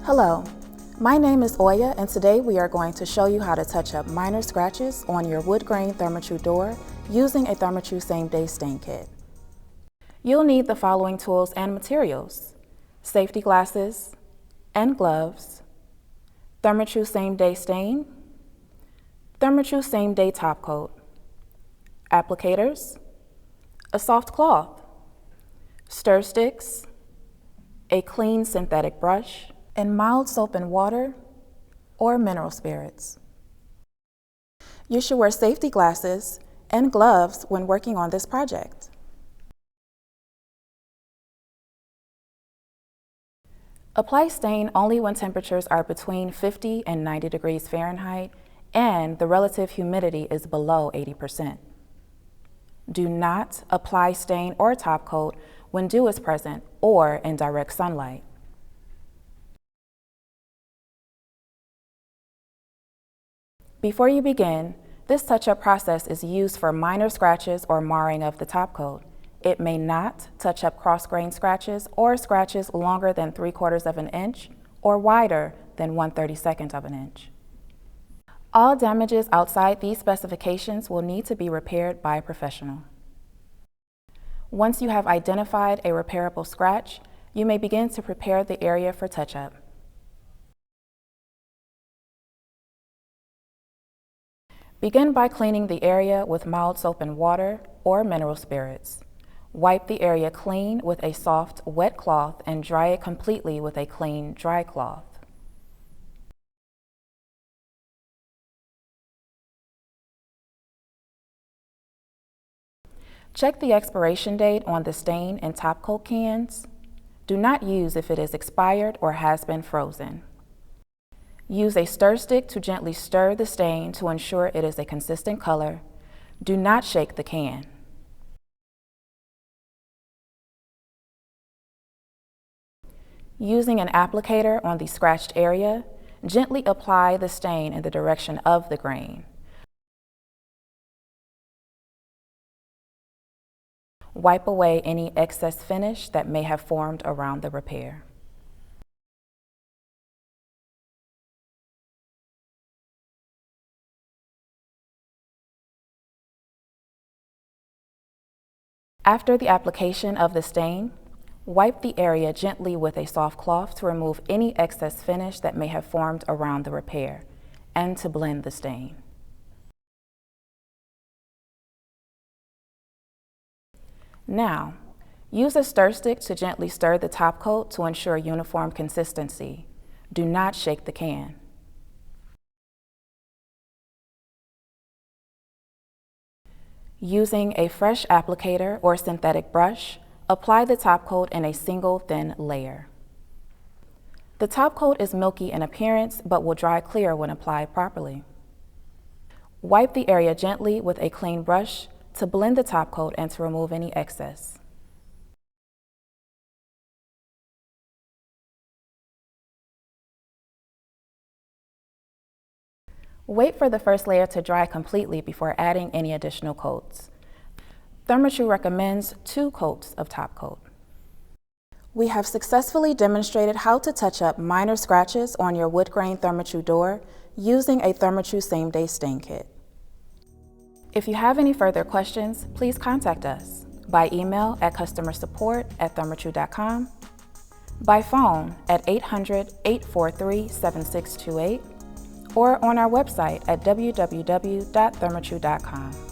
Hello, my name is Oya, and today we are going to show you how to touch up minor scratches on your wood grain Therma-Tru door using a Therma-Tru same-day stain kit. You'll need the following tools and materials: safety glasses and gloves, Therma-Tru same-day stain, Therma-Tru same-day top coat, applicators, a soft cloth, stir sticks, a clean synthetic brush, and mild soap and water or mineral spirits. You should wear safety glasses and gloves when working on this project. Apply stain only when temperatures are between 50 and 90 degrees Fahrenheit and the relative humidity is below 80%. Do not apply stain or top coat when dew is present or in direct sunlight. Before you begin, this touch-up process is used for minor scratches or marring of the top coat. It may not touch up cross-grain scratches or scratches longer than 3/4 of an inch or wider than 1/32 of an inch. All damages outside these specifications will need to be repaired by a professional. Once you have identified a repairable scratch, you may begin to prepare the area for touch-up. Begin by cleaning the area with mild soap and water or mineral spirits. Wipe the area clean with a soft, wet cloth and dry it completely with a clean, dry cloth. Check the expiration date on the stain and top coat cans. Do not use if it is expired or has been frozen. Use a stir stick to gently stir the stain to ensure it is a consistent color. Do not shake the can. Using an applicator on the scratched area, gently apply the stain in the direction of the grain. Wipe away any excess finish that may have formed around the repair. After the application of the stain, wipe the area gently with a soft cloth to remove any excess finish that may have formed around the repair and to blend the stain. Now, use a stir stick to gently stir the top coat to ensure uniform consistency. Do not shake the can. Using a fresh applicator or synthetic brush, apply the top coat in a single thin layer. The top coat is milky in appearance but will dry clear when applied properly. Wipe the area gently with a clean brush to blend the top coat and to remove any excess. Wait for the first layer to dry completely before adding any additional coats. Therma-Tru recommends 2 coats of top coat. We have successfully demonstrated how to touch up minor scratches on your wood grain Therma-Tru door using a Therma-Tru same-day stain kit. If you have any further questions, please contact us by email at customersupport@thermatru.com, by phone at 800-843-7628, or on our website at www.thermatru.com.